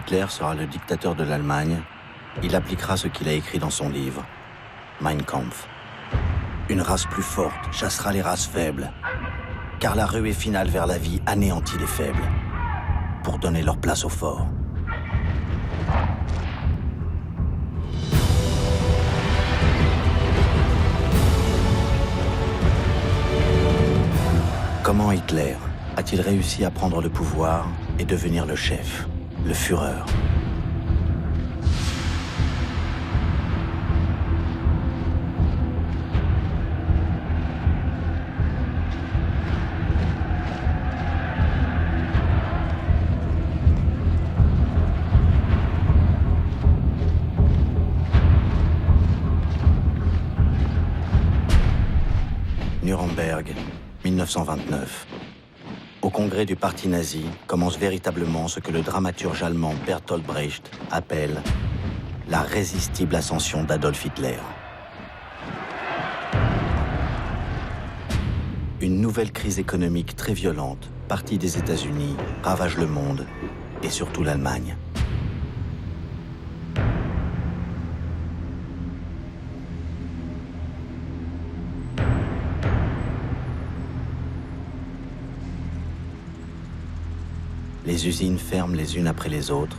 Hitler sera le dictateur de l'Allemagne, il appliquera ce qu'il a écrit dans son livre, Mein Kampf. Une race plus forte chassera les races faibles, car la ruée finale vers la vie anéantit les faibles, pour donner leur place aux forts. Comment Hitler a-t-il réussi à prendre le pouvoir et devenir le chef, le Führer ? Nuremberg, 1929. Au congrès du parti nazi commence véritablement ce que le dramaturge allemand Bertolt Brecht appelle la résistible ascension d'Adolf Hitler. Une nouvelle crise économique très violente, partie des États-Unis, ravage le monde et surtout l'Allemagne. Les usines ferment les unes après les autres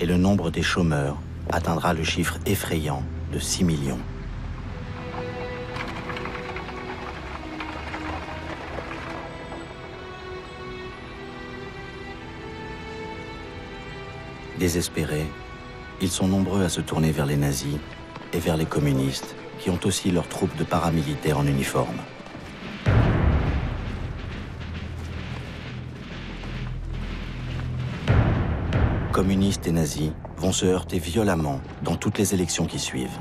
et le nombre des chômeurs atteindra le chiffre effrayant de 6 millions. Désespérés, ils sont nombreux à se tourner vers les nazis et vers les communistes qui ont aussi leurs troupes de paramilitaires en uniforme. Communistes et nazis vont se heurter violemment dans toutes les élections qui suivent.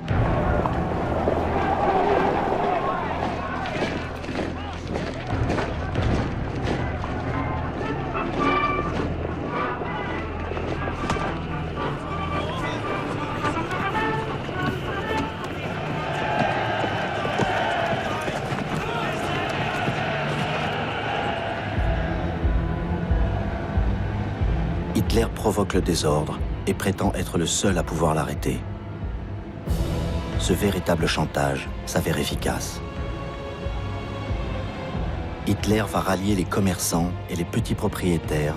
Hitler provoque le désordre et prétend être le seul à pouvoir l'arrêter. Ce véritable chantage s'avère efficace. Hitler va rallier les commerçants et les petits propriétaires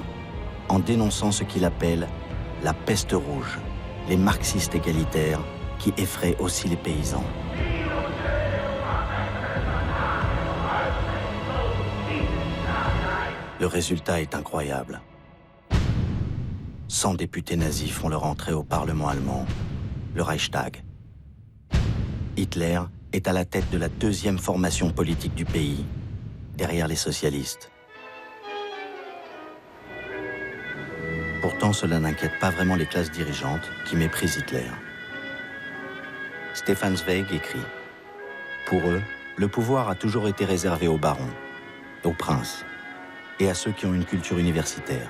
en dénonçant ce qu'il appelle la peste rouge, les marxistes égalitaires qui effraient aussi les paysans. Le résultat est incroyable. 100 députés nazis font leur entrée au Parlement allemand, le Reichstag. Hitler est à la tête de la deuxième formation politique du pays, derrière les socialistes. Pourtant, cela n'inquiète pas vraiment les classes dirigeantes qui méprisent Hitler. Stefan Zweig écrit « Pour eux, le pouvoir a toujours été réservé aux barons, aux princes et à ceux qui ont une culture universitaire.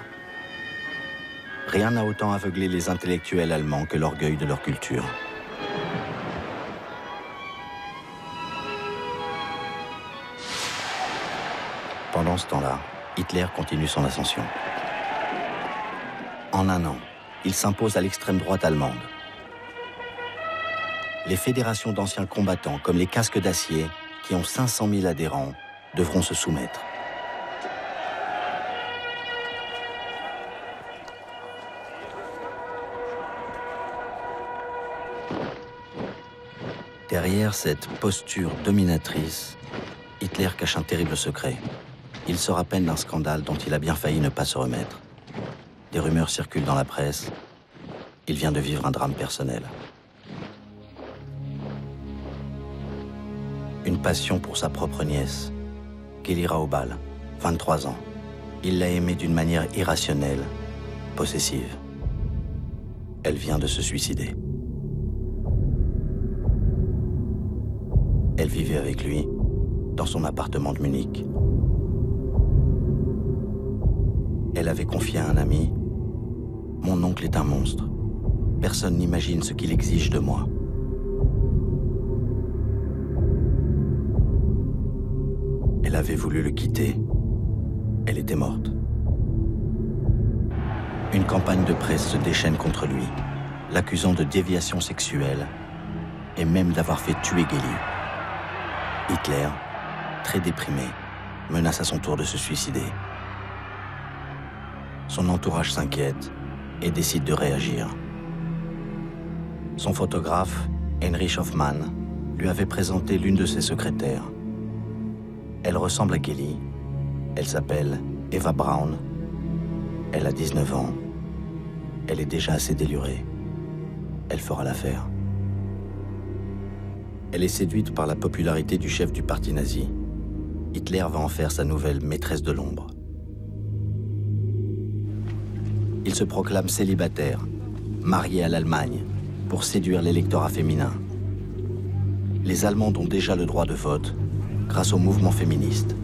Rien n'a autant aveuglé les intellectuels allemands que l'orgueil de leur culture. » Pendant ce temps-là, Hitler continue son ascension. En un an, il s'impose à l'extrême droite allemande. Les fédérations d'anciens combattants, comme les Casques d'Acier, qui ont 500 000 adhérents, devront se soumettre. Derrière cette posture dominatrice, Hitler cache un terrible secret. Il sort à peine d'un scandale dont il a bien failli ne pas se remettre. Des rumeurs circulent dans la presse. Il vient de vivre un drame personnel. Une passion pour sa propre nièce, Kelly Raubal, 23 ans. Il l'a aimée d'une manière irrationnelle, possessive. Elle vient de se suicider. Elle vivait avec lui, dans son appartement de Munich. Elle avait confié à un ami « Mon oncle est un monstre. Personne n'imagine ce qu'il exige de moi. » Elle avait voulu le quitter. Elle était morte. Une campagne de presse se déchaîne contre lui, l'accusant de déviation sexuelle et même d'avoir fait tuer Geli. Hitler, très déprimé, menace à son tour de se suicider. Son entourage s'inquiète et décide de réagir. Son photographe, Heinrich Hoffmann, lui avait présenté l'une de ses secrétaires. Elle ressemble à Geli. Elle s'appelle Eva Braun. Elle a 19 ans. Elle est déjà assez délurée. Elle fera l'affaire. Elle est séduite par la popularité du chef du parti nazi. Hitler va en faire sa nouvelle maîtresse de l'ombre. Il se proclame célibataire, marié à l'Allemagne, pour séduire l'électorat féminin. Les Allemands ont déjà le droit de vote grâce au mouvement féministe.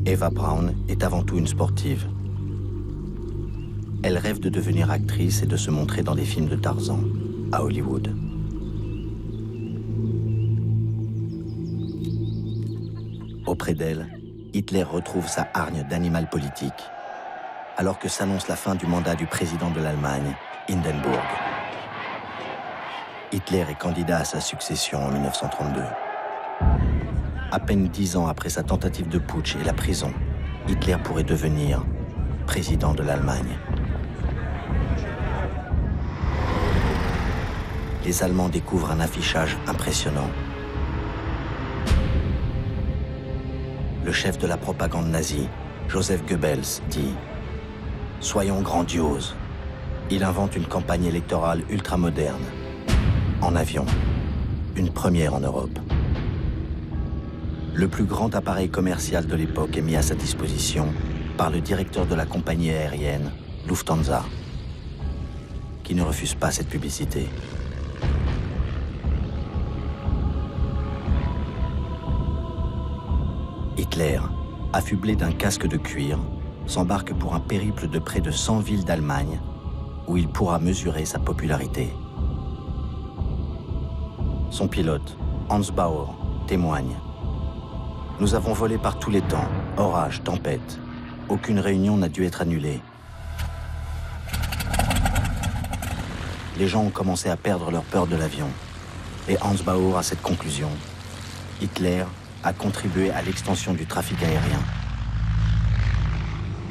Eva Braun est avant tout une sportive. Elle rêve de devenir actrice et de se montrer dans des films de Tarzan, à Hollywood. Auprès d'elle, Hitler retrouve sa hargne d'animal politique, alors que s'annonce la fin du mandat du président de l'Allemagne, Hindenburg. Hitler est candidat à sa succession en 1932. À peine 10 ans après sa tentative de putsch et la prison, Hitler pourrait devenir président de l'Allemagne. Les Allemands découvrent un affichage impressionnant. Le chef de la propagande nazie, Joseph Goebbels, dit « Soyons grandioses ». Il invente une campagne électorale ultramoderne, en avion, une première en Europe. Le plus grand appareil commercial de l'époque est mis à sa disposition par le directeur de la compagnie aérienne, Lufthansa, qui ne refuse pas cette publicité. Hitler, affublé d'un casque de cuir, s'embarque pour un périple de près de 100 villes d'Allemagne où il pourra mesurer sa popularité. Son pilote, Hans Bauer, témoigne. « Nous avons volé par tous les temps, orage, tempête. Aucune réunion n'a dû être annulée. Les gens ont commencé à perdre leur peur de l'avion. Et Hans Bauer a cette conclusion. Hitler a contribué à l'extension du trafic aérien.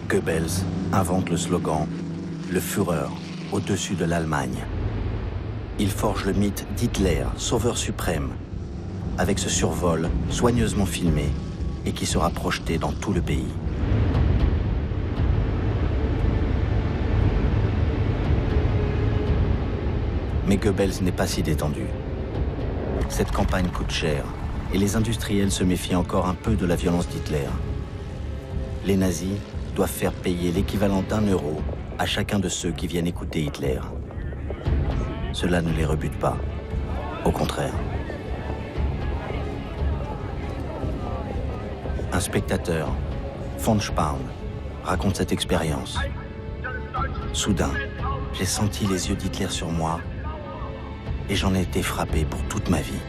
Goebbels invente le slogan « Le Führer au-dessus de l'Allemagne ». Il forge le mythe d'Hitler, sauveur suprême, avec ce survol soigneusement filmé et qui sera projeté dans tout le pays. Mais Goebbels n'est pas si détendu. Cette campagne coûte cher et les industriels se méfient encore un peu de la violence d'Hitler. Les nazis doivent faire payer l'équivalent d'1 € à chacun de ceux qui viennent écouter Hitler. Cela ne les rebute pas, au contraire. Un spectateur, von Spahn, raconte cette expérience. Soudain, j'ai senti les yeux d'Hitler sur moi et j'en ai été frappé pour toute ma vie.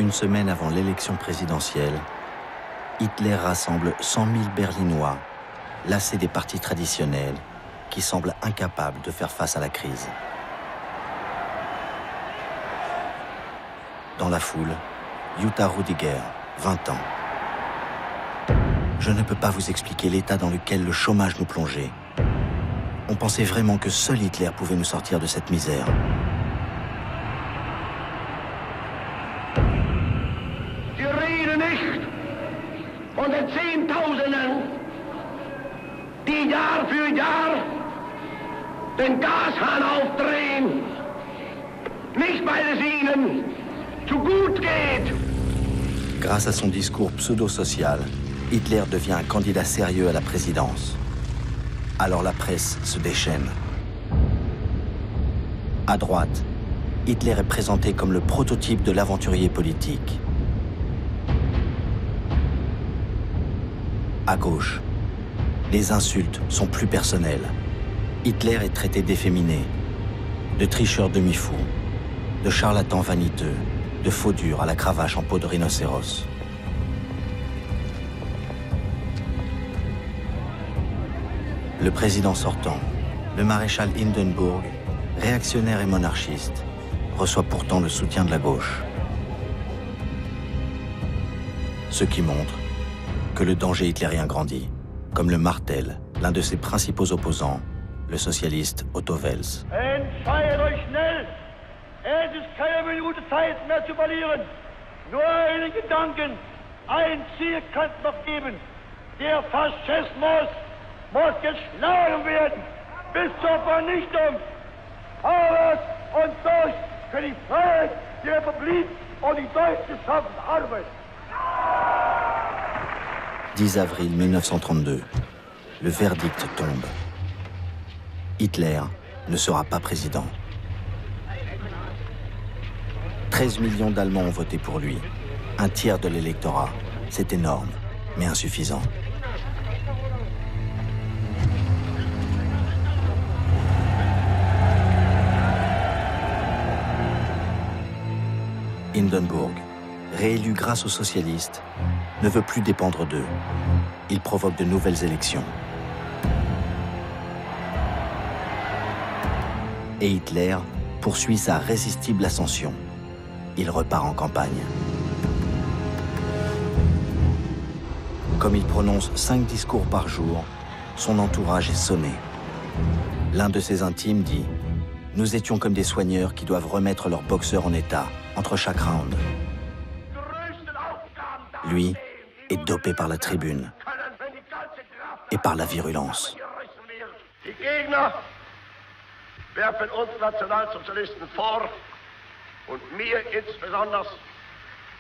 Une semaine avant l'élection présidentielle, Hitler rassemble 100 000 Berlinois, lassés des partis traditionnels, qui semblent incapables de faire face à la crise. Dans la foule, Jutta Rudiger, 20 ans. Je ne peux pas vous expliquer l'état dans lequel le chômage nous plongeait. On pensait vraiment que seul Hitler pouvait nous sortir de cette misère. Sie reden nicht von den Zehntausenden, die Jahr für Jahr den Gashahn aufdrehen, nicht weil es ihnen zu gut geht. Grâce à son discours pseudo-social, Hitler devient un candidat sérieux à la présidence. Alors la presse se déchaîne. À droite, Hitler est présenté comme le prototype de l'aventurier politique. À gauche, les insultes sont plus personnelles. Hitler est traité d'efféminé, de tricheur demi-fou, de charlatans vaniteux, de faux durs à la cravache en peau de rhinocéros. Le président sortant, le maréchal Hindenburg, réactionnaire et monarchiste, reçoit pourtant le soutien de la gauche. Ce qui montre que le danger hitlérien grandit, comme le martèle l'un de ses principaux opposants, le socialiste Otto Wels. Entscheidet euch schnell! Es ist keine Minute Zeit mehr zu verlieren. Nur einen Gedanken, ein Ziel kann es noch geben. Der Faschismus muss geschlagen werden bis zur Vernichtung. Vorwärts und durch für die Freiheit, die Republik und die deutsch geschaffene Arbeit. 10 avril 1932, le verdict tombe. Hitler ne sera pas président. 13 millions d'Allemands ont voté pour lui. Un tiers de l'électorat. C'est énorme, mais insuffisant. Hindenburg, réélu grâce aux socialistes, ne veut plus dépendre d'eux. Il provoque de nouvelles élections. Et Hitler poursuit sa résistible ascension. Il repart en campagne. Comme il prononce 5 discours par jour, son entourage est sonné. L'un de ses intimes dit « Nous étions comme des soigneurs qui doivent remettre leurs boxeurs en état entre chaque round. » Lui est dopé par la tribune et par la virulence. Die Gegner werfen uns Nationalsozialisten vor und mir insbesondere,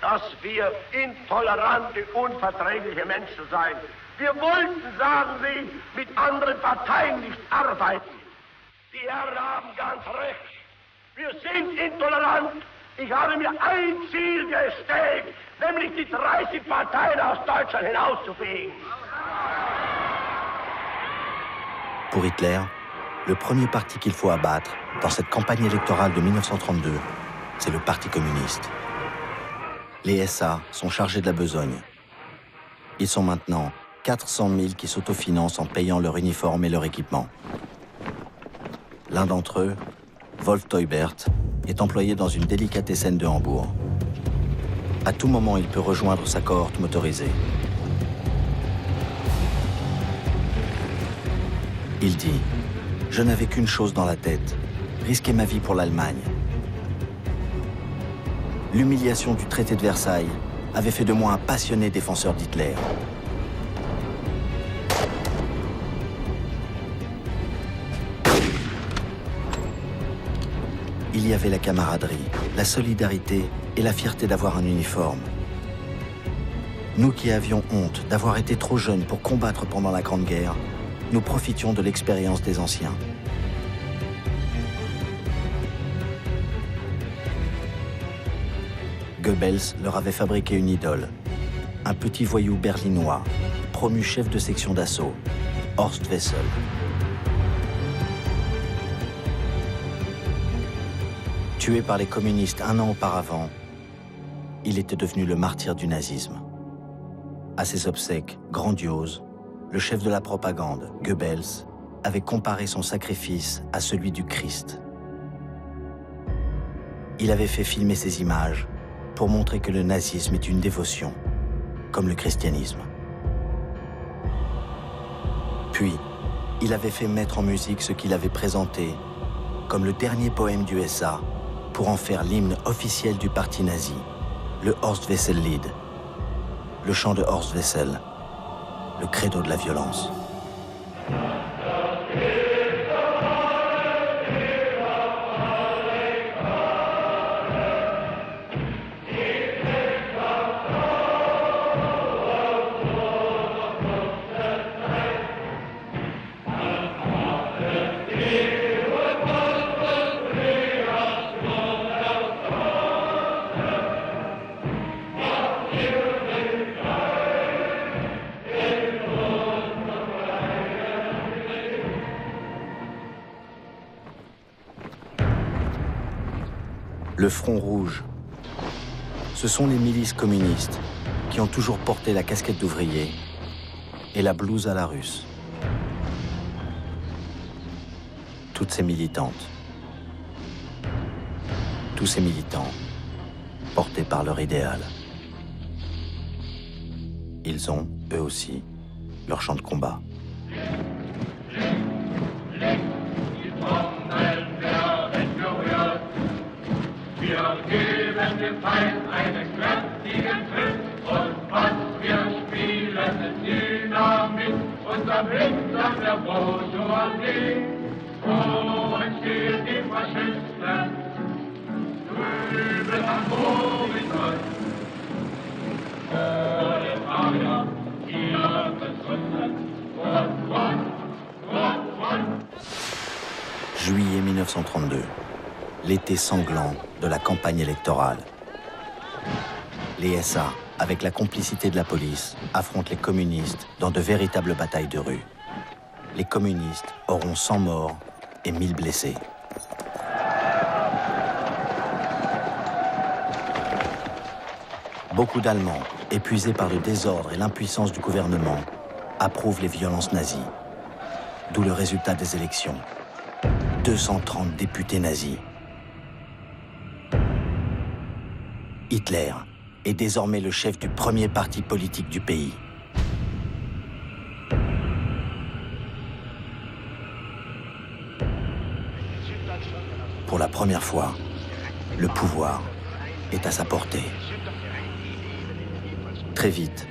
dass wir intolerante, unverträgliche Menschen seien. Wir wollten, sagen sie, mit anderen Parteien nicht arbeiten. Die Herren haben ganz recht. Wir sind intolerant. Ich habe mir ein Ziel gestellt, nämlich die 30 Parteien aus Deutschland hinauszufegen. Pour Hitler, le premier parti qu'il faut abattre dans cette campagne électorale de 1932, c'est le Parti communiste. Les SA sont chargés de la besogne. Ils sont maintenant 400 000 qui s'autofinancent en payant leur uniforme et leur équipement. L'un d'entre eux, Wolf Teubert, est employé dans une délicatessen de Hambourg. À tout moment, il peut rejoindre sa cohorte motorisée. Il dit « Je n'avais qu'une chose dans la tête, risquer ma vie pour l'Allemagne. » L'humiliation du traité de Versailles avait fait de moi un passionné défenseur d'Hitler. Il y avait la camaraderie, la solidarité et la fierté d'avoir un uniforme. Nous qui avions honte d'avoir été trop jeunes pour combattre pendant la Grande Guerre, nous profitions de l'expérience des anciens. Goebbels leur avait fabriqué une idole, un petit voyou berlinois, promu chef de section d'assaut, Horst Wessel. Tué par les communistes un an auparavant, il était devenu le martyr du nazisme. À ses obsèques grandioses, le chef de la propagande, Goebbels, avait comparé son sacrifice à celui du Christ. Il avait fait filmer ces images pour montrer que le nazisme est une dévotion, comme le christianisme. Puis, il avait fait mettre en musique ce qu'il avait présenté comme le dernier poème du SA pour en faire l'hymne officiel du parti nazi, le Horst Wessel Lied, le chant de Horst Wessel, le credo de la violence. Le Front Rouge, ce sont les milices communistes qui ont toujours porté la casquette d'ouvrier et la blouse à la russe. Toutes ces militantes, tous ces militants, portés par leur idéal. Ils ont, eux aussi, leur champ de combat. Wir geben dem Feind einen kräftigen Tritt und was wir spielen ist Dynamit, unser Blitzsack der Bourgeoisie. So entsteht die Faschisten drüben am Horizont. Proletarier, ihr Besunden, Juillet 1932, l'été sanglant de la campagne électorale. Les SA, avec la complicité de la police, affrontent les communistes dans de véritables batailles de rue. Les communistes auront 100 morts et 1000 blessés. Beaucoup d'Allemands, épuisés par le désordre et l'impuissance du gouvernement, approuvent les violences nazies. D'où le résultat des élections. 230 députés nazis. Hitler est désormais le chef du premier parti politique du pays. Pour la première fois, le pouvoir est à sa portée. Très vite,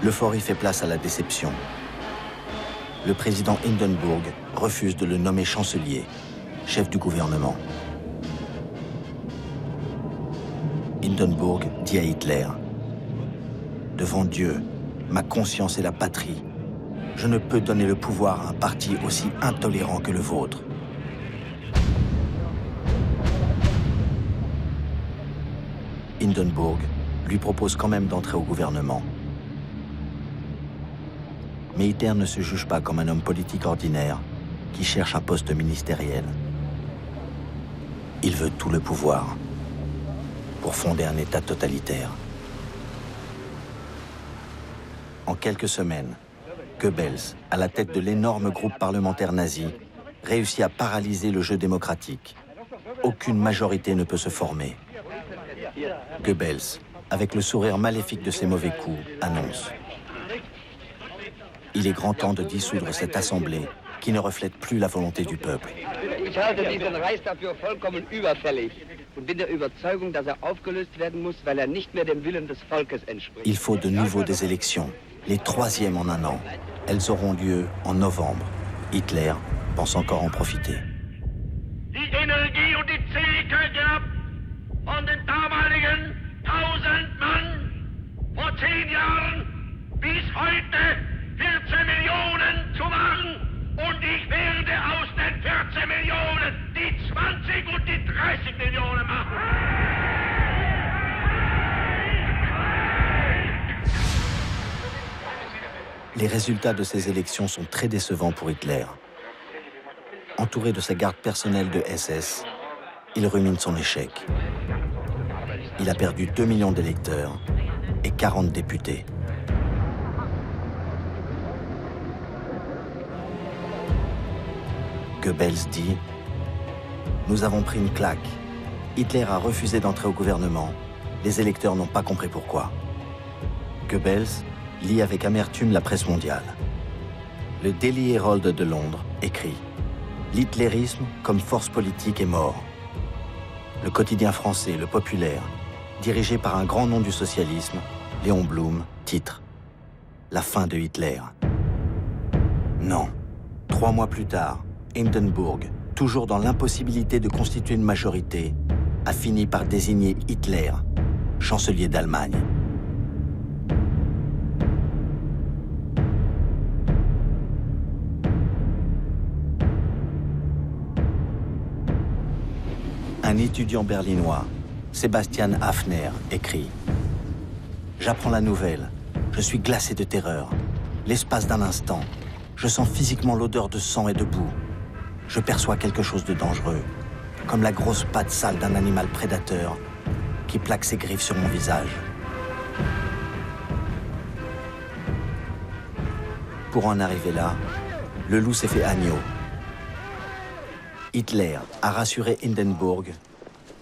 l'euphorie fait place à la déception. Le président Hindenburg refuse de le nommer chancelier, chef du gouvernement. Hindenburg dit à Hitler « Devant Dieu, ma conscience et la patrie, je ne peux donner le pouvoir à un parti aussi intolérant que le vôtre. » Hindenburg lui propose quand même d'entrer au gouvernement. Mais Hitler ne se juge pas comme un homme politique ordinaire qui cherche un poste ministériel. Il veut tout le pouvoir pour fonder un État totalitaire. En quelques semaines, Goebbels, à la tête de l'énorme groupe parlementaire nazi, réussit à paralyser le jeu démocratique. Aucune majorité ne peut se former. Goebbels, avec le sourire maléfique de ses mauvais coups, annonce « Il est grand temps de dissoudre cette assemblée qui ne reflète plus la volonté du peuple. » Ich halte diesen Reis dafür vollkommen überfällig und bin der Überzeugung, dass aufgelöst werden muss, weil nicht mehr dem Willen des Volkes entspricht. Il faut de nouveau des élections, les troisièmes en un an. Elles auront lieu en novembre. Hitler pense encore en profiter. Die Energie und die Zähigkeit gehabt von den damaligen 1000 Mann vor 10 Jahren bis heute 14 Millionen zu machen. Und ich werde aus den 14 Millionen die 20 und die 30 Millionen machen. Les résultats de ces élections sont très décevants pour Hitler. Entouré de sa garde personnelle de SS, il rumine son échec. Il a perdu 2 millions d'électeurs et 40 députés. Goebbels dit « Nous avons pris une claque. Hitler a refusé d'entrer au gouvernement. Les électeurs n'ont pas compris pourquoi. » Goebbels lit avec amertume la presse mondiale. Le Daily Herald de Londres écrit « L'hitlérisme comme force politique est mort. » Le quotidien français, Le Populaire, dirigé par un grand nom du socialisme, Léon Blum, titre « La fin de Hitler ». Non. 3 mois plus tard, Hindenburg, toujours dans l'impossibilité de constituer une majorité, a fini par désigner Hitler, chancelier d'Allemagne. Un étudiant berlinois, Sebastian Hafner, écrit « J'apprends la nouvelle, je suis glacé de terreur. L'espace d'un instant, je sens physiquement l'odeur de sang et de boue. Je perçois quelque chose de dangereux. comme la grosse patte sale d'un animal prédateur qui plaque ses griffes sur mon visage. Pour en arriver là, le loup s'est fait agneau. Hitler a rassuré Hindenburg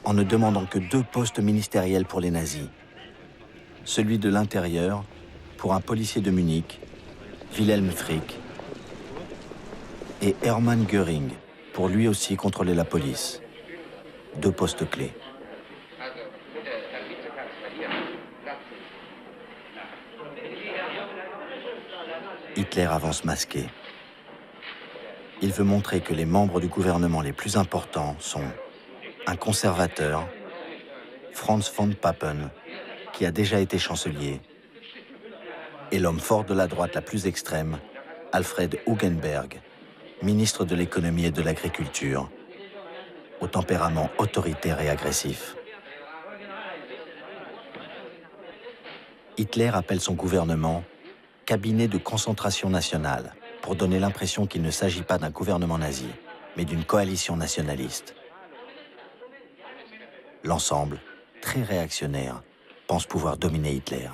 en ne demandant que 2 postes ministériels pour les nazis. Celui de l'intérieur pour un policier de Munich, Wilhelm Frick, et Hermann Göring pour lui aussi contrôler la police. 2 postes clés. Hitler avance masqué. Il veut montrer que les membres du gouvernement les plus importants sont un conservateur, Franz von Papen, qui a déjà été chancelier, et l'homme fort de la droite la plus extrême, Alfred Hugenberg, ministre de l'économie et de l'agriculture, au tempérament autoritaire et agressif. Hitler appelle son gouvernement « cabinet de concentration nationale » pour donner l'impression qu'il ne s'agit pas d'un gouvernement nazi, mais d'une coalition nationaliste. L'ensemble, très réactionnaire, pense pouvoir dominer Hitler.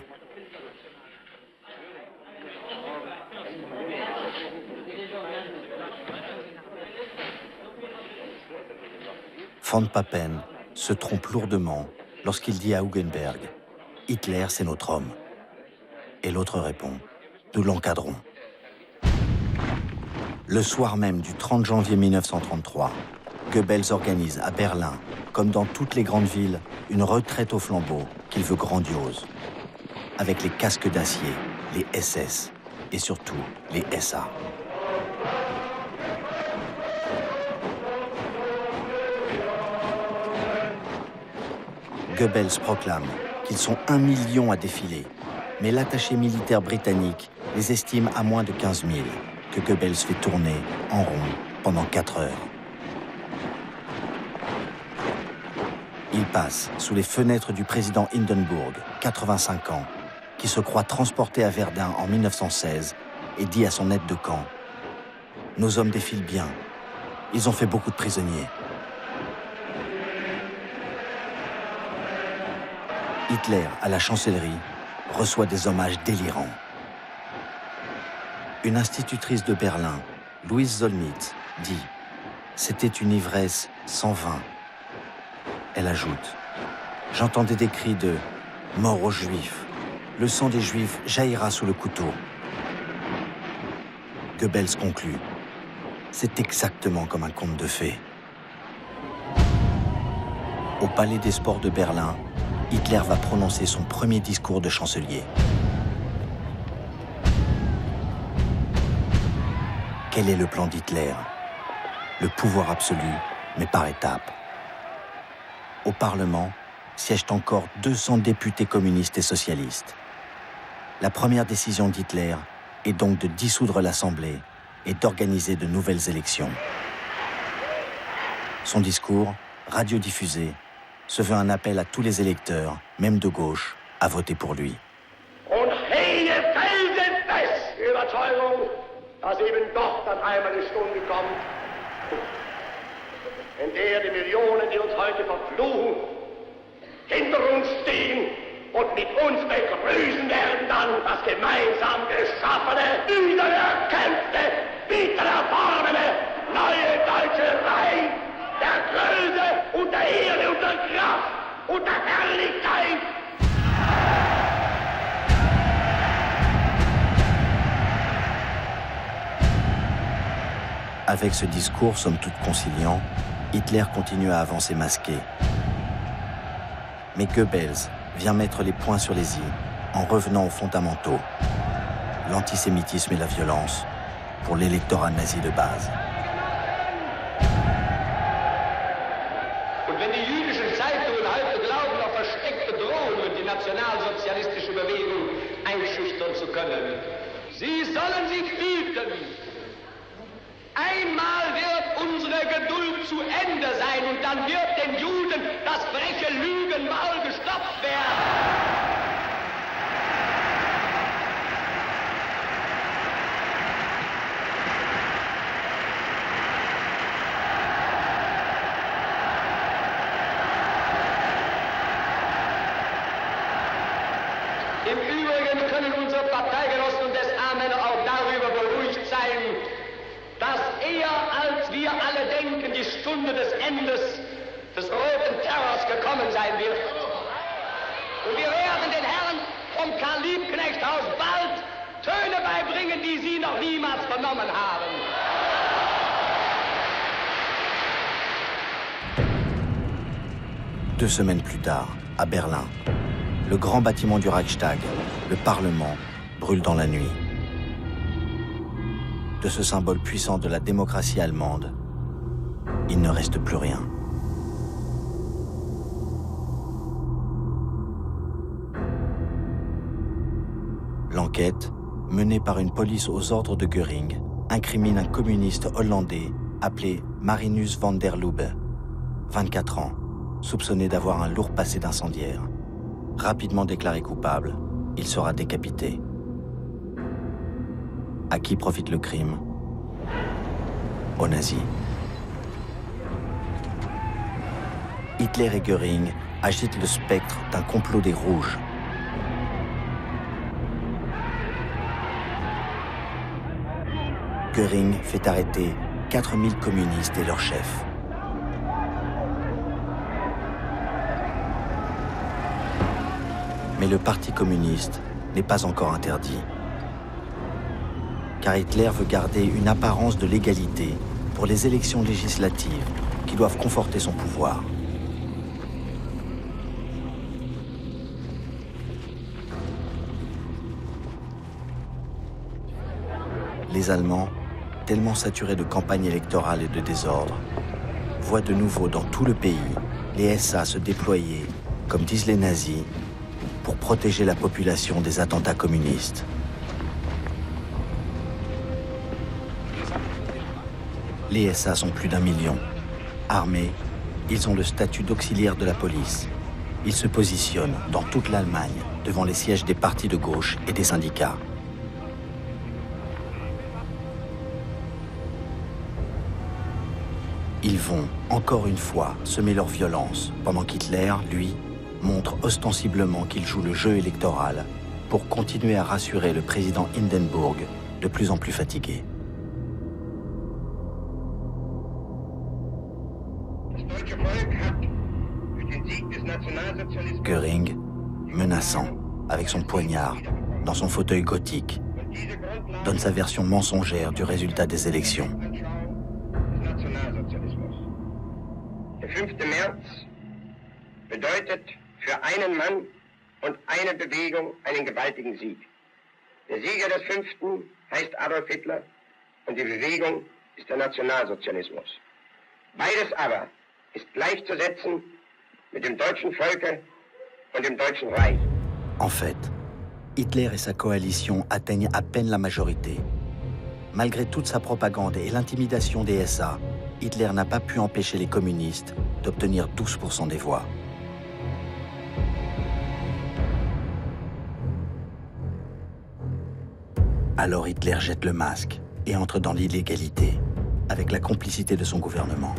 Von Papen se trompe lourdement lorsqu'il dit à Hugenberg « Hitler, c'est notre homme ». Et l'autre répond « Nous l'encadrons ». Le soir même du 30 janvier 1933, Goebbels organise à Berlin, comme dans toutes les grandes villes, une retraite au flambeau qu'il veut grandiose, avec les casques d'acier, les SS et surtout les SA. Goebbels proclame qu'ils sont 1 million à défiler, mais l'attaché militaire britannique les estime à moins de 15 000, que Goebbels fait tourner en rond pendant 4 heures. Il passe sous les fenêtres du président Hindenburg, 85 ans, qui se croit transporté à Verdun en 1916 et dit à son aide de camp « Nos hommes défilent bien, ils ont fait beaucoup de prisonniers. » Hitler, à la chancellerie, reçoit des hommages délirants. Une institutrice de Berlin, Louise Zollmitz, dit « C'était une ivresse sans vin ». Elle ajoute « J'entendais des cris de « Mort aux Juifs ». Le sang des Juifs jaillira sous le couteau. Goebbels conclut « C'est exactement comme un conte de fées ». Au Palais des Sports de Berlin, Hitler va prononcer son premier discours de chancelier. Quel est le plan d'Hitler? Le pouvoir absolu, mais par étapes. Au Parlement siègent encore 200 députés communistes et socialistes. La première décision d'Hitler est donc de dissoudre l'Assemblée et d'organiser de nouvelles élections. Son discours, radiodiffusé, se veut un appel à tous les électeurs, même de gauche, à voter pour lui. Und hege felsenfest Überzeugung, dass eben doch dann einmal die Stunde kommt, in der die Millionen, die uns heute verfluchen, hinter uns stehen und mit uns begrüßen werden dann das gemeinsam geschaffene, wiedererkämpfte, bitter erworbene, neue deutsche Reich der Größe und der Ehre und der Kraft und der Herrlichkeit. Avec ce discours, somme toute conciliant, Hitler continue à avancer masqué. Mais Goebbels vient mettre les points sur les i en revenant aux fondamentaux, l'antisémitisme et la violence, pour l'électorat nazi de base. Und wenn die jüdischen Zeitungen heute glauben, auf versteckte Drohungen die nationalsozialistische Bewegung einschüchtern zu können, sie sollen sich hüten. Einmal wird unsere Geduld zu Ende sein und dann wird den Juden das freche Lügenmaul gestopft werden. Im Übrigen können unsere Parteigenossen und SA-Männer auch darüber beruhigt sein, dass eher als wir alle denken, die Stunde des Endes des roten Terrors gekommen sein wird. Und wir werden den Herren vom Karl-Liebknecht-Haus bald Töne beibringen, die sie noch niemals vernommen haben. Deux semaines plus tard, à Berlin, le grand bâtiment du Reichstag, le Parlement, brûle dans la nuit. De ce symbole puissant de la démocratie allemande, il ne reste plus rien. L'enquête, menée par une police aux ordres de Göring, incrimine un communiste hollandais appelé Marinus van der Lubbe, 24 ans, soupçonné d'avoir un lourd passé d'incendiaire. Rapidement déclaré coupable, il sera décapité. À qui profite le crime? Aux nazis. Hitler et Göring agitent le spectre d'un complot des Rouges. Göring fait arrêter 4000 communistes et leurs chefs. Mais le Parti communiste n'est pas encore interdit. Car Hitler veut garder une apparence de légalité pour les élections législatives qui doivent conforter son pouvoir. Les Allemands, tellement saturés de campagnes électorales et de désordre, voient de nouveau dans tout le pays les SA se déployer, comme disent les nazis, pour protéger la population des attentats communistes. Les SA sont plus d'1 million. Armés, ils ont le statut d'auxiliaire de la police. Ils se positionnent dans toute l'Allemagne devant les sièges des partis de gauche et des syndicats. Ils vont, encore une fois, semer leur violence, pendant qu'Hitler, lui, montre ostensiblement qu'il joue le jeu électoral pour continuer à rassurer le président Hindenburg, de plus en plus fatigué. Göring, menaçant, avec son poignard, dans son fauteuil gothique, donne sa version mensongère du résultat des élections. Der 5. März bedeutet für einen Mann und eine Bewegung einen gewaltigen Sieg. Der Sieger des 5. heißt Adolf Hitler und die Bewegung ist der Nationalsozialismus. Beides aber ist gleichzusetzen mit dem deutschen Volke und dem Deutschen Reich. En fait, Hitler et sa coalition atteignent à peine la majorité. Malgré toute sa propagande et l'intimidation des SA, Hitler n'a pas pu empêcher les communistes d'obtenir 12% des voix. Alors Hitler jette le masque et entre dans l'illégalité, avec la complicité de son gouvernement.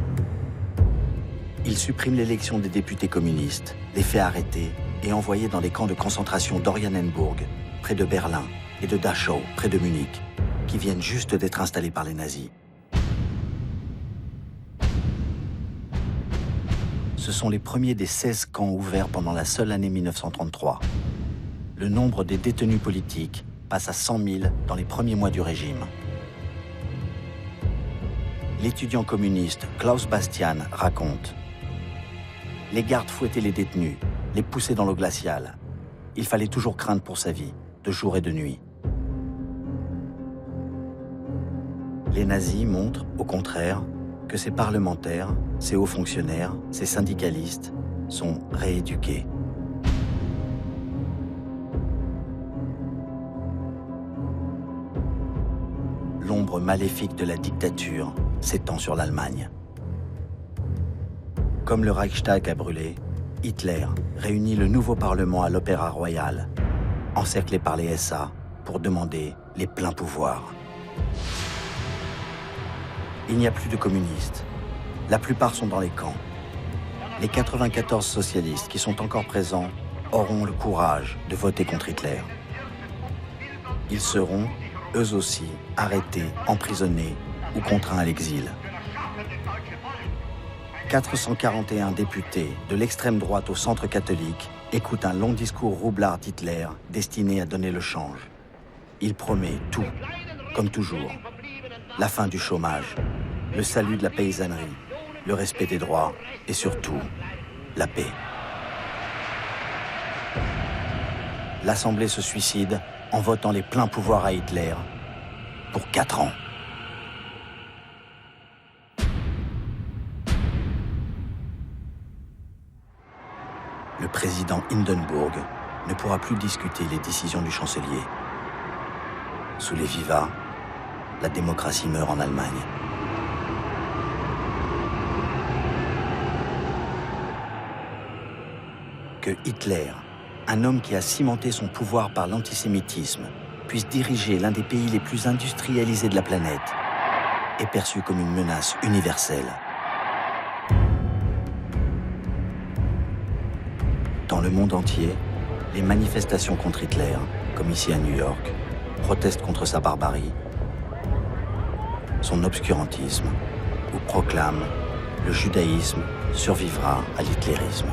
Il supprime l'élection des députés communistes, les fait arrêter et envoyer dans les camps de concentration d'Oranienburg, près de Berlin, et de Dachau, près de Munich, qui viennent juste d'être installés par les nazis. Ce sont les premiers des 16 camps ouverts pendant la seule année 1933. Le nombre des détenus politiques passe à 100 000 dans les premiers mois du régime. L'étudiant communiste Klaus Bastian raconte: les gardes fouettaient les détenus, les poussaient dans l'eau glaciale. Il fallait toujours craindre pour sa vie, de jour et de nuit. Les nazis montrent, au contraire, que ces parlementaires, ces hauts fonctionnaires, ces syndicalistes sont rééduqués. L'ombre maléfique de la dictature s'étend sur l'Allemagne. Comme le Reichstag a brûlé, Hitler réunit le nouveau Parlement à l'Opéra Royal, encerclé par les SA, pour demander les pleins pouvoirs. Il n'y a plus de communistes. La plupart sont dans les camps. Les 94 socialistes qui sont encore présents auront le courage de voter contre Hitler. Ils seront, eux aussi, arrêtés, emprisonnés ou contraints à l'exil. 441 députés, de l'extrême droite au centre catholique, écoutent un long discours roublard d'Hitler destiné à donner le change. Il promet tout, comme toujours. La fin du chômage, le salut de la paysannerie, le respect des droits et surtout, la paix. L'Assemblée se suicide en votant les pleins pouvoirs à Hitler pour 4 ans. Le président Hindenburg ne pourra plus discuter les décisions du chancelier. Sous les vivats, la démocratie meurt en Allemagne. Que Hitler, un homme qui a cimenté son pouvoir par l'antisémitisme, puisse diriger l'un des pays les plus industrialisés de la planète, est perçu comme une menace universelle. Dans le monde entier, les manifestations contre Hitler, comme ici à New York, protestent contre sa barbarie, son obscurantisme, ou proclament « le judaïsme survivra à l'hitlérisme ».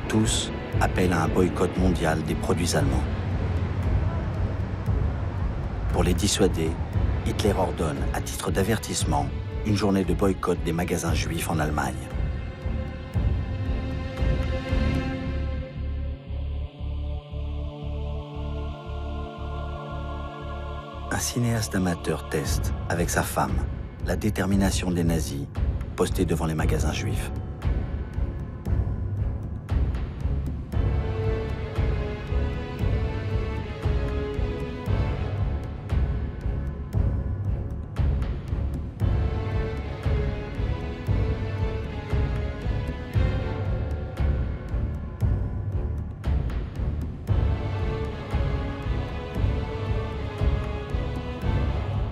Tous appellent à un boycott mondial des produits allemands. Pour les dissuader, Hitler ordonne, à titre d'avertissement, une journée de boycott des magasins juifs en Allemagne. Un cinéaste amateur teste, avec sa femme, la détermination des nazis postés devant les magasins juifs.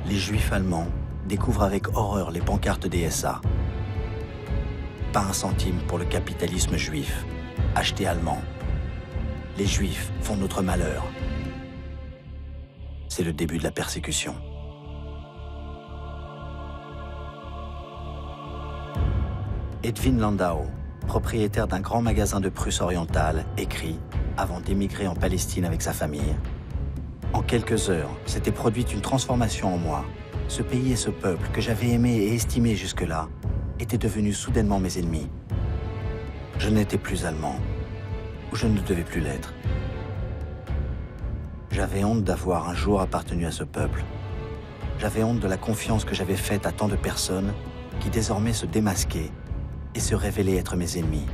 Les Juifs allemands découvrent avec horreur les pancartes des SA. Pas un centime pour le capitalisme juif, acheté allemand. Les Juifs font notre malheur. C'est le début de la persécution. Edwin Landau, propriétaire d'un grand magasin de Prusse orientale, écrit, avant d'émigrer en Palestine avec sa famille: en quelques heures, s'était produite une transformation en moi. Ce pays et ce peuple que j'avais aimé et estimé jusque-là étaient devenus soudainement mes ennemis. Je n'étais plus allemand, ou je ne devais plus l'être. J'avais honte d'avoir un jour appartenu à ce peuple. J'avais honte de la confiance que j'avais faite à tant de personnes qui désormais se démasquaient et se révélaient être mes ennemis.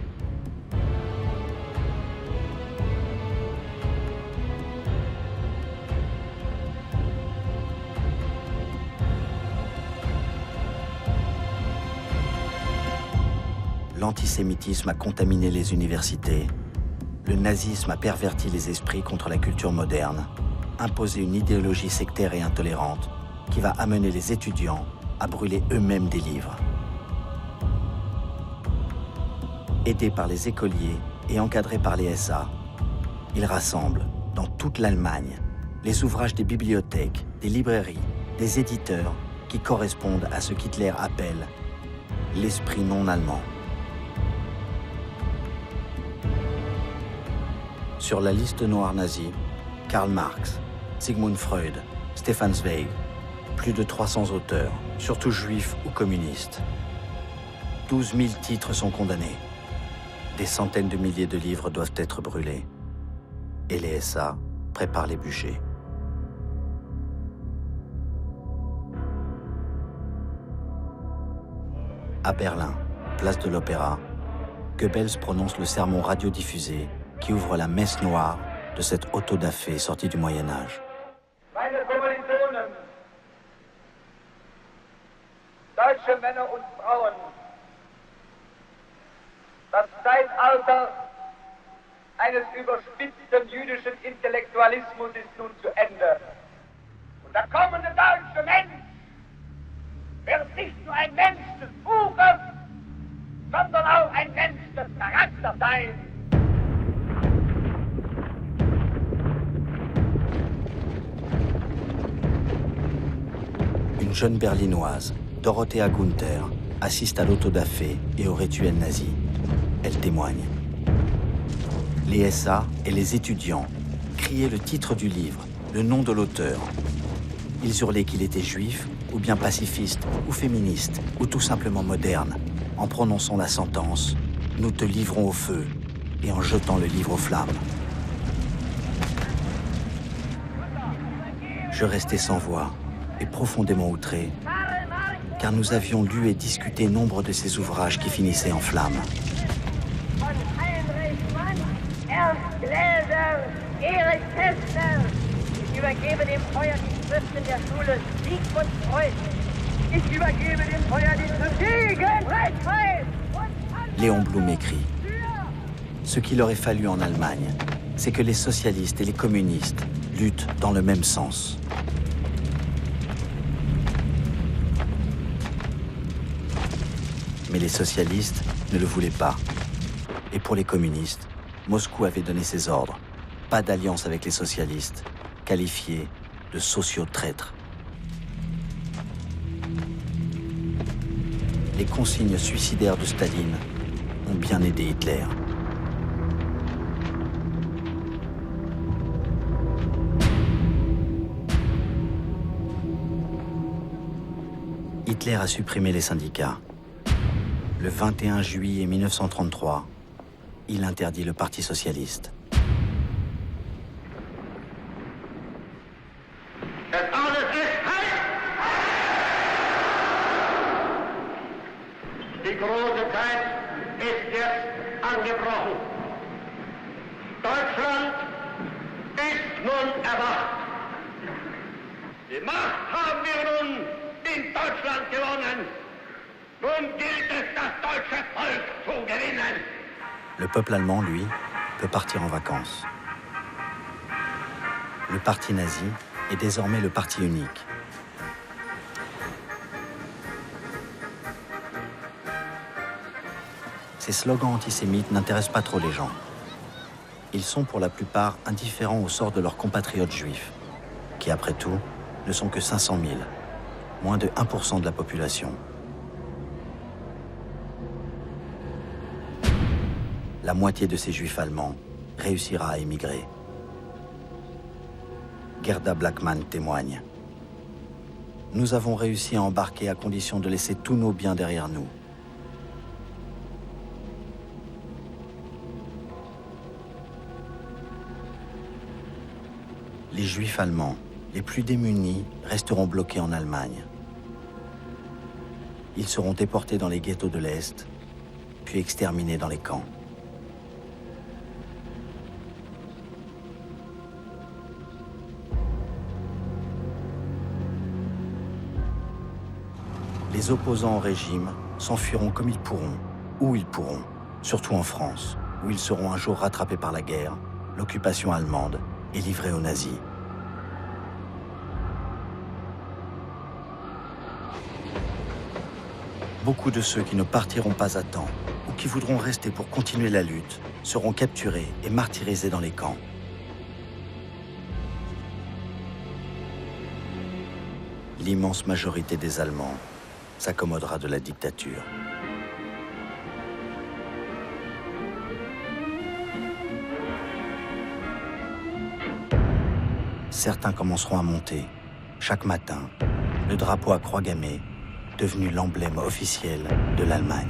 L'antisémitisme a contaminé les universités. Le nazisme a perverti les esprits contre la culture moderne, imposé une idéologie sectaire et intolérante qui va amener les étudiants à brûler eux-mêmes des livres. Aidés par les écoliers et encadrés par les SA, ils rassemblent, dans toute l'Allemagne, les ouvrages des bibliothèques, des librairies, des éditeurs qui correspondent à ce qu'Hitler appelle l'esprit non allemand. Sur la liste noire nazie, Karl Marx, Sigmund Freud, Stefan Zweig, plus de 300 auteurs, surtout juifs ou communistes. 12 000 titres sont condamnés. Des centaines de milliers de livres doivent être brûlés. Et les SA préparent les bûchers. À Berlin, place de l'Opéra, Goebbels prononce le sermon radiodiffusé qui ouvre la messe noire de cette autodafé sortie du Moyen-Âge. Meine Kommilitonen, deutsche Männer und Frauen, das Zeitalter eines überspitzten jüdischen Intellektualismus ist nun zu Ende. Und der kommende deutsche Mensch wird nicht nur ein Mensch des Buches, sondern auch ein Mensch des Charakters sein. Une jeune berlinoise, Dorothea Gunther, assiste à l'autodafé et au rituel nazi. Elle témoigne. Les SA et les étudiants criaient le titre du livre, le nom de l'auteur. Ils hurlaient qu'il était juif, ou bien pacifiste, ou féministe, ou tout simplement moderne, en prononçant la sentence « Nous te livrons au feu » et en jetant le livre aux flammes. Je restais sans voix et profondément outré, car nous avions lu et discuté nombre de ces ouvrages qui finissaient en flammes. Léon Blum écrit « Ce qu'il aurait fallu en Allemagne, c'est que les socialistes et les communistes luttent dans le même sens. » Mais les socialistes ne le voulaient pas. Et pour les communistes, Moscou avait donné ses ordres. Pas d'alliance avec les socialistes, qualifiés de sociaux-traîtres. Les consignes suicidaires de Staline ont bien aidé Hitler. Hitler a supprimé les syndicats. Le 21 juillet 1933, il interdit le Parti socialiste. Die große Zeit ist jetzt angebrochen. Deutschland ist nun erwacht. Die Macht haben wir nun in Deutschland gewonnen. Nun gilt es, das deutsche Volk zu gewinnen. Le peuple allemand, lui, peut partir en vacances. Le parti nazi est désormais le parti unique. Ces slogans antisémites n'intéressent pas trop les gens. Ils sont pour la plupart indifférents au sort de leurs compatriotes juifs, qui après tout ne sont que 500 000, moins de 1% de la population. La moitié de ces juifs allemands réussira à émigrer. Gerda Blackman témoigne. Nous avons réussi à embarquer à condition de laisser tous nos biens derrière nous. Les juifs allemands, les plus démunis, resteront bloqués en Allemagne. Ils seront déportés dans les ghettos de l'Est, puis exterminés dans les camps. Les opposants au régime s'enfuiront comme ils pourront, où ils pourront, surtout en France, où ils seront un jour rattrapés par la guerre, l'occupation allemande et livrés aux nazis. Beaucoup de ceux qui ne partiront pas à temps ou qui voudront rester pour continuer la lutte seront capturés et martyrisés dans les camps. L'immense majorité des Allemands s'accommodera de la dictature. Certains commenceront à monter, chaque matin, le drapeau à croix gammée, devenu l'emblème officiel de l'Allemagne.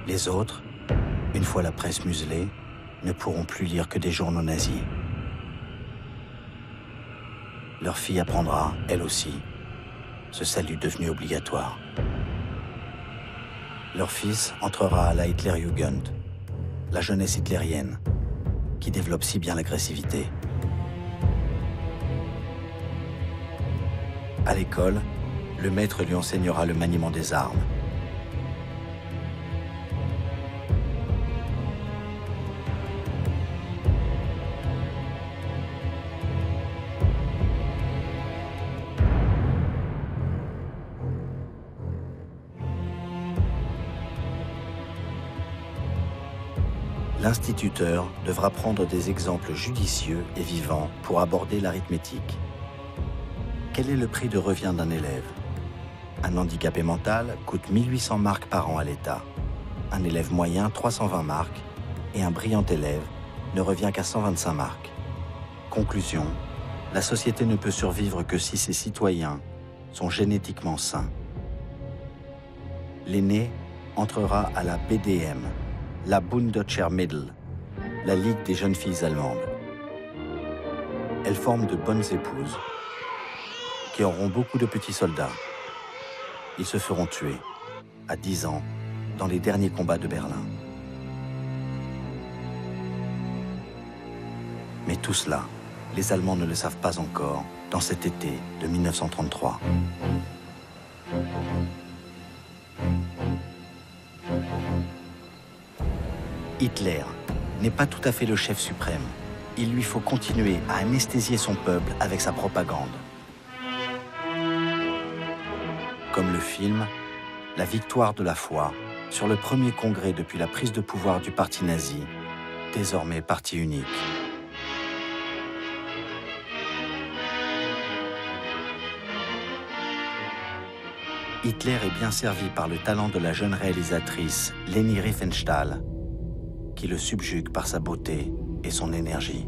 Les autres, une fois la presse muselée, ne pourront plus lire que des journaux nazis. Leur fille apprendra, elle aussi, ce salut devenu obligatoire. Leur fils entrera à la Hitlerjugend, la jeunesse hitlérienne, qui développe si bien l'agressivité. À l'école, le maître lui enseignera le maniement des armes. l'instituteur devra prendre des exemples judicieux et vivants pour aborder l'arithmétique. Quel est le prix de revient d'un élève? Un handicapé mental coûte 1800 marks par an à l'État. Un élève moyen, 320 marks. Et un brillant élève ne revient qu'à 125 marks. Conclusion, la société ne peut survivre que si ses citoyens sont génétiquement sains. L'aîné entrera à la BDM, la Bunddeutscher Mädel, la Ligue des jeunes filles allemandes. Elles forment de bonnes épouses qui auront beaucoup de petits soldats. Ils se feront tuer, à 10 ans, dans les derniers combats de Berlin. Mais tout cela, les Allemands ne le savent pas encore dans cet été de 1933. Hitler n'est pas tout à fait le chef suprême. Il lui faut continuer à anesthésier son peuple avec sa propagande. Comme le film « La victoire de la foi » sur le premier congrès depuis la prise de pouvoir du parti nazi, désormais parti unique. Hitler est bien servi par le talent de la jeune réalisatrice Leni Riefenstahl, qui le subjugue par sa beauté et son énergie.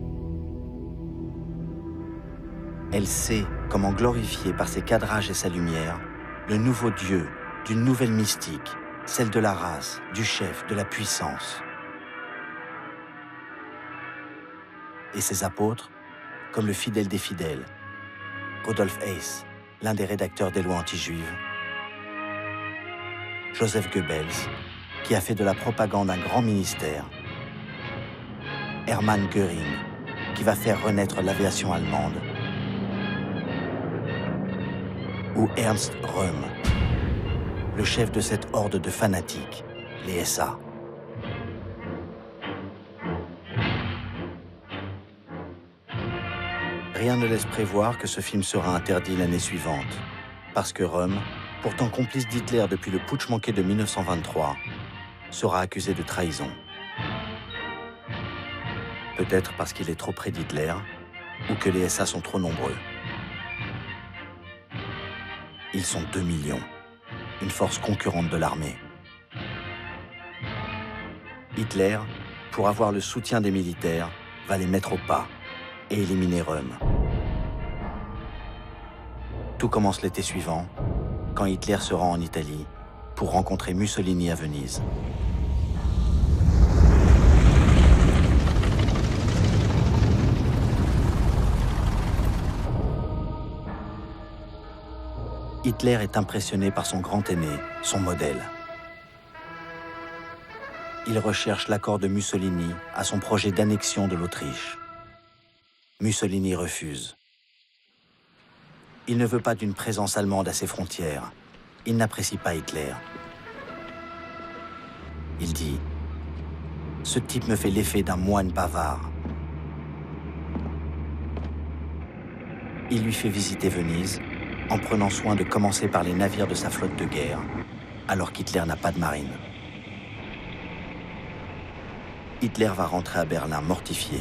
Elle sait comment glorifier par ses cadrages et sa lumière le nouveau Dieu d'une nouvelle mystique, celle de la race, du chef, de la puissance. Et ses apôtres, comme le fidèle des fidèles, Rudolf Hess, l'un des rédacteurs des lois anti-juives, Joseph Goebbels, qui a fait de la propagande un grand ministère, Hermann Göring, qui va faire renaître l'aviation allemande, ou Ernst Röhm, le chef de cette horde de fanatiques, les SA. Rien ne laisse prévoir que ce film sera interdit l'année suivante, parce que Röhm, pourtant complice d'Hitler depuis le putsch manqué de 1923, sera accusé de trahison. Peut-être parce qu'il est trop près d'Hitler, ou que les SA sont trop nombreux. Ils sont 2 millions, une force concurrente de l'armée. Hitler, pour avoir le soutien des militaires, va les mettre au pas et éliminer Röhm. Tout commence l'été suivant, quand Hitler se rend en Italie pour rencontrer Mussolini à Venise. Hitler est impressionné par son grand aîné, son modèle. Il recherche l'accord de Mussolini à son projet d'annexion de l'Autriche. Mussolini refuse. Il ne veut pas d'une présence allemande à ses frontières. Il n'apprécie pas Hitler. Il dit « Ce type me fait l'effet d'un moine bavard. » Il lui fait visiter Venise, en prenant soin de commencer par les navires de sa flotte de guerre, alors qu'Hitler n'a pas de marine. Hitler va rentrer à Berlin mortifié.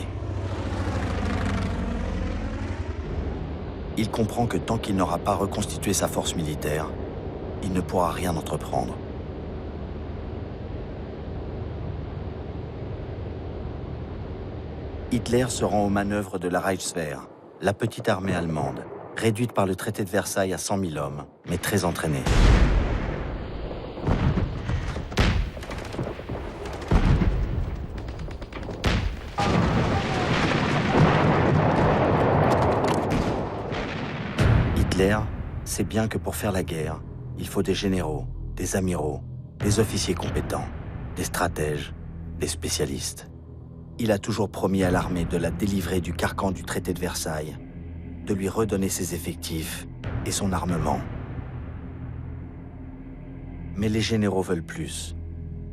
Il comprend que tant qu'il n'aura pas reconstitué sa force militaire, il ne pourra rien entreprendre. Hitler se rend aux manœuvres de la Reichswehr, la petite armée allemande, réduite par le traité de Versailles à 100 000 hommes, mais très entraînée. Hitler sait bien que pour faire la guerre, il faut des généraux, des amiraux, des officiers compétents, des stratèges, des spécialistes. Il a toujours promis à l'armée de la délivrer du carcan du traité de Versailles, de lui redonner ses effectifs et son armement. Mais les généraux veulent plus.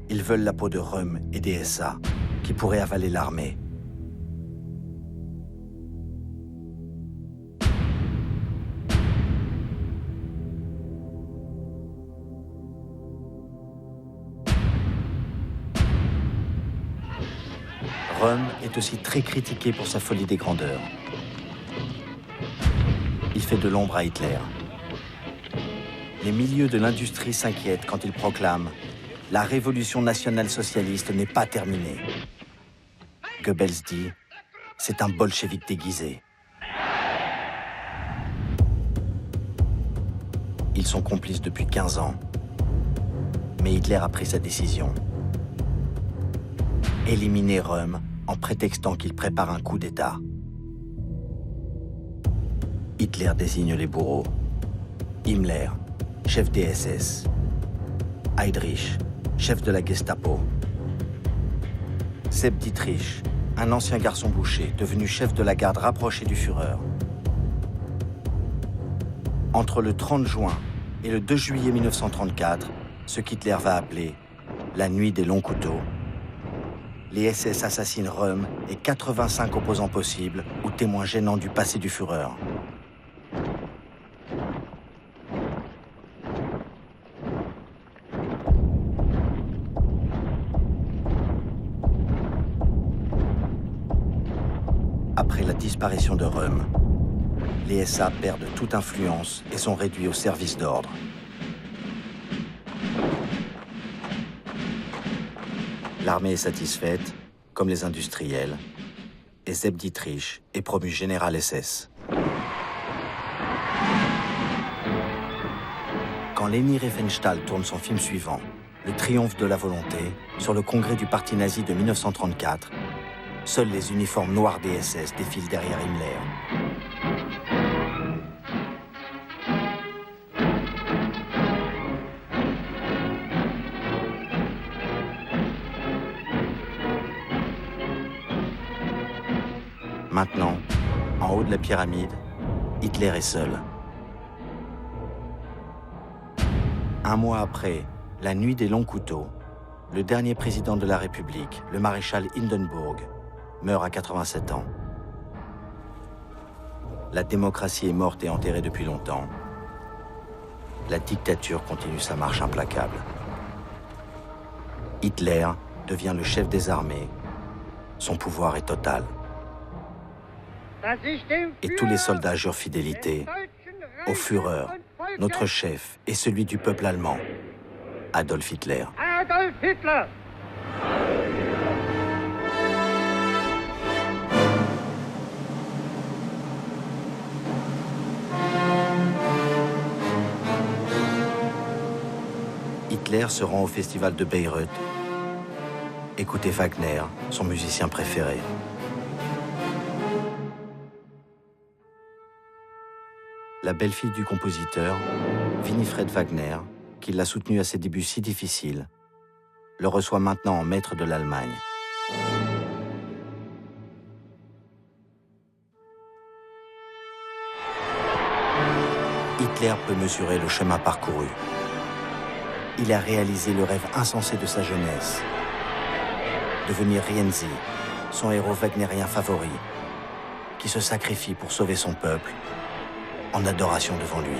Ils veulent la peau de Röhm et des SA, qui pourraient avaler l'armée. Röhm est aussi très critiqué pour sa folie des grandeurs. Il fait de l'ombre à Hitler. Les milieux de l'industrie s'inquiètent quand il proclame « La révolution nationale socialiste n'est pas terminée ». Goebbels dit « C'est un bolchevique déguisé ». Ils sont complices depuis 15 ans. Mais Hitler a pris sa décision. Éliminer Röhm en prétextant qu'il prépare un coup d'État. Hitler désigne les bourreaux. Himmler, chef des SS. Heydrich, chef de la Gestapo. Sepp Dietrich, un ancien garçon boucher, devenu chef de la garde rapprochée du Führer. Entre le 30 juin et le 2 juillet 1934, ce qu'Hitler va appeler la nuit des longs couteaux, les SS assassinent Röhm et 85 opposants possibles ou témoins gênants du passé du Führer. Après la disparition de Röhm, les SA perdent toute influence et sont réduits au service d'ordre. L'armée est satisfaite, comme les industriels, et Sepp Dietrich est promu général SS. Quand Leni Riefenstahl tourne son film suivant, Le triomphe de la volonté, sur le congrès du parti nazi de 1934, seuls les uniformes noirs des SS défilent derrière Himmler. Maintenant, en haut de la pyramide, Hitler est seul. Un mois après, la nuit des longs couteaux, le dernier président de la République, le maréchal Hindenburg, meurt à 87 ans. La démocratie est morte et enterrée depuis longtemps. La dictature continue sa marche implacable. Hitler devient le chef des armées. Son pouvoir est total. Et tous les soldats jurent fidélité au Führer, notre chef et celui du peuple allemand, Adolf Hitler. Adolf Hitler! Hitler se rend au festival de Bayreuth. Écoutez Wagner, son musicien préféré. La belle-fille du compositeur, Winifred Wagner, qui l'a soutenu à ses débuts si difficiles, le reçoit maintenant en maître de l'Allemagne. Hitler peut mesurer le chemin parcouru. Il a réalisé le rêve insensé de sa jeunesse. Devenir Rienzi, son héros wagnérien favori, qui se sacrifie pour sauver son peuple, en adoration devant lui.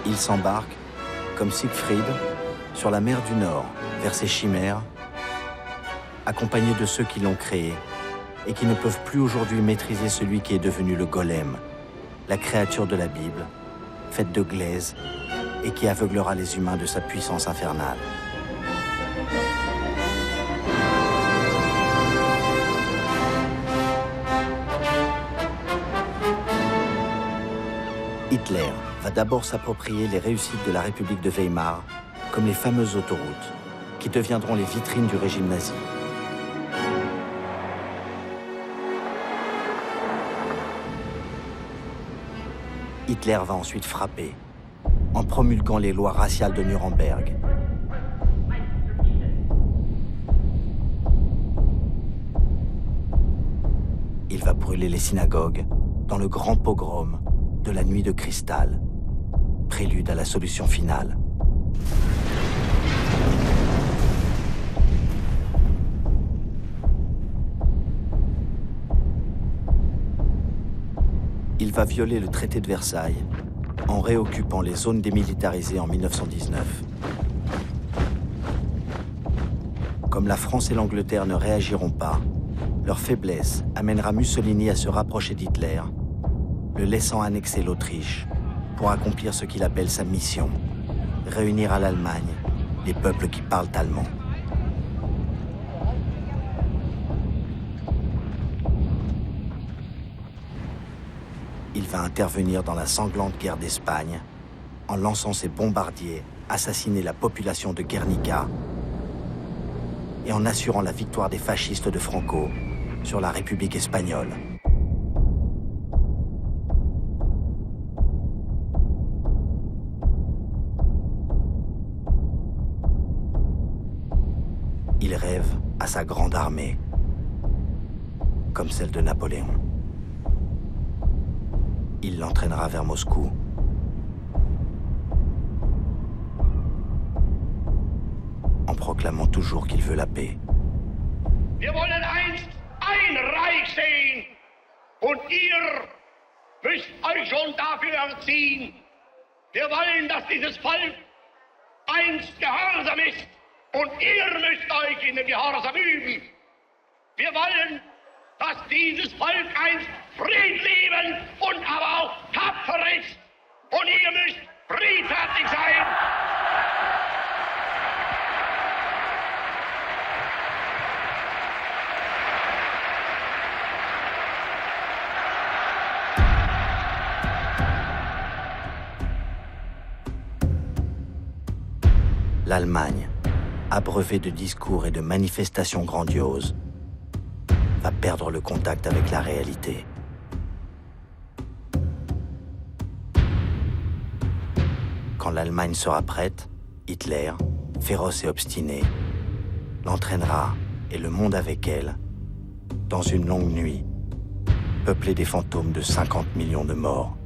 Il s'embarque, comme Siegfried, sur la mer du Nord, vers ses chimères, accompagné de ceux qui l'ont créé et qui ne peuvent plus aujourd'hui maîtriser celui qui est devenu le golem, la créature de la Bible, faite de glaise et qui aveuglera les humains de sa puissance infernale. Hitler va d'abord s'approprier les réussites de la République de Weimar, comme les fameuses autoroutes, qui deviendront les vitrines du régime nazi. Hitler va ensuite frapper, en promulguant les lois raciales de Nuremberg. Il va brûler les synagogues dans le grand pogrom de la nuit de cristal, prélude à la solution finale. Il va violer le traité de Versailles en réoccupant les zones démilitarisées en 1919. Comme la France et l'Angleterre ne réagiront pas, leur faiblesse amènera Mussolini à se rapprocher d'Hitler, le laissant annexer l'Autriche pour accomplir ce qu'il appelle sa mission, réunir à l'Allemagne les peuples qui parlent allemand. Il va intervenir dans la sanglante guerre d'Espagne en lançant ses bombardiers, assassiner la population de Guernica et en assurant la victoire des fascistes de Franco sur la République espagnole. Il rêve à sa grande armée, comme celle de Napoléon. Il l'entraînera vers Moscou. En proclamant toujours qu'il veut la paix. Wir wollen einst ein Reich sehen und ihr müsst euch schon dafür erziehen. Wir wollen, dass dieses Volk einst gehorsam ist und ihr müsst euch in dem Gehorsam üben. Wir wollen, dass dieses Volk einst friedliebend und aber auch tapfer ist und ihr müsst friedfertig sein. L'Allemagne, abreuvée de discours et de manifestations grandioses, va perdre le contact avec la réalité. Quand l'Allemagne sera prête, Hitler, féroce et obstiné, l'entraînera, et le monde avec elle, dans une longue nuit, peuplée des fantômes de 50 millions de morts.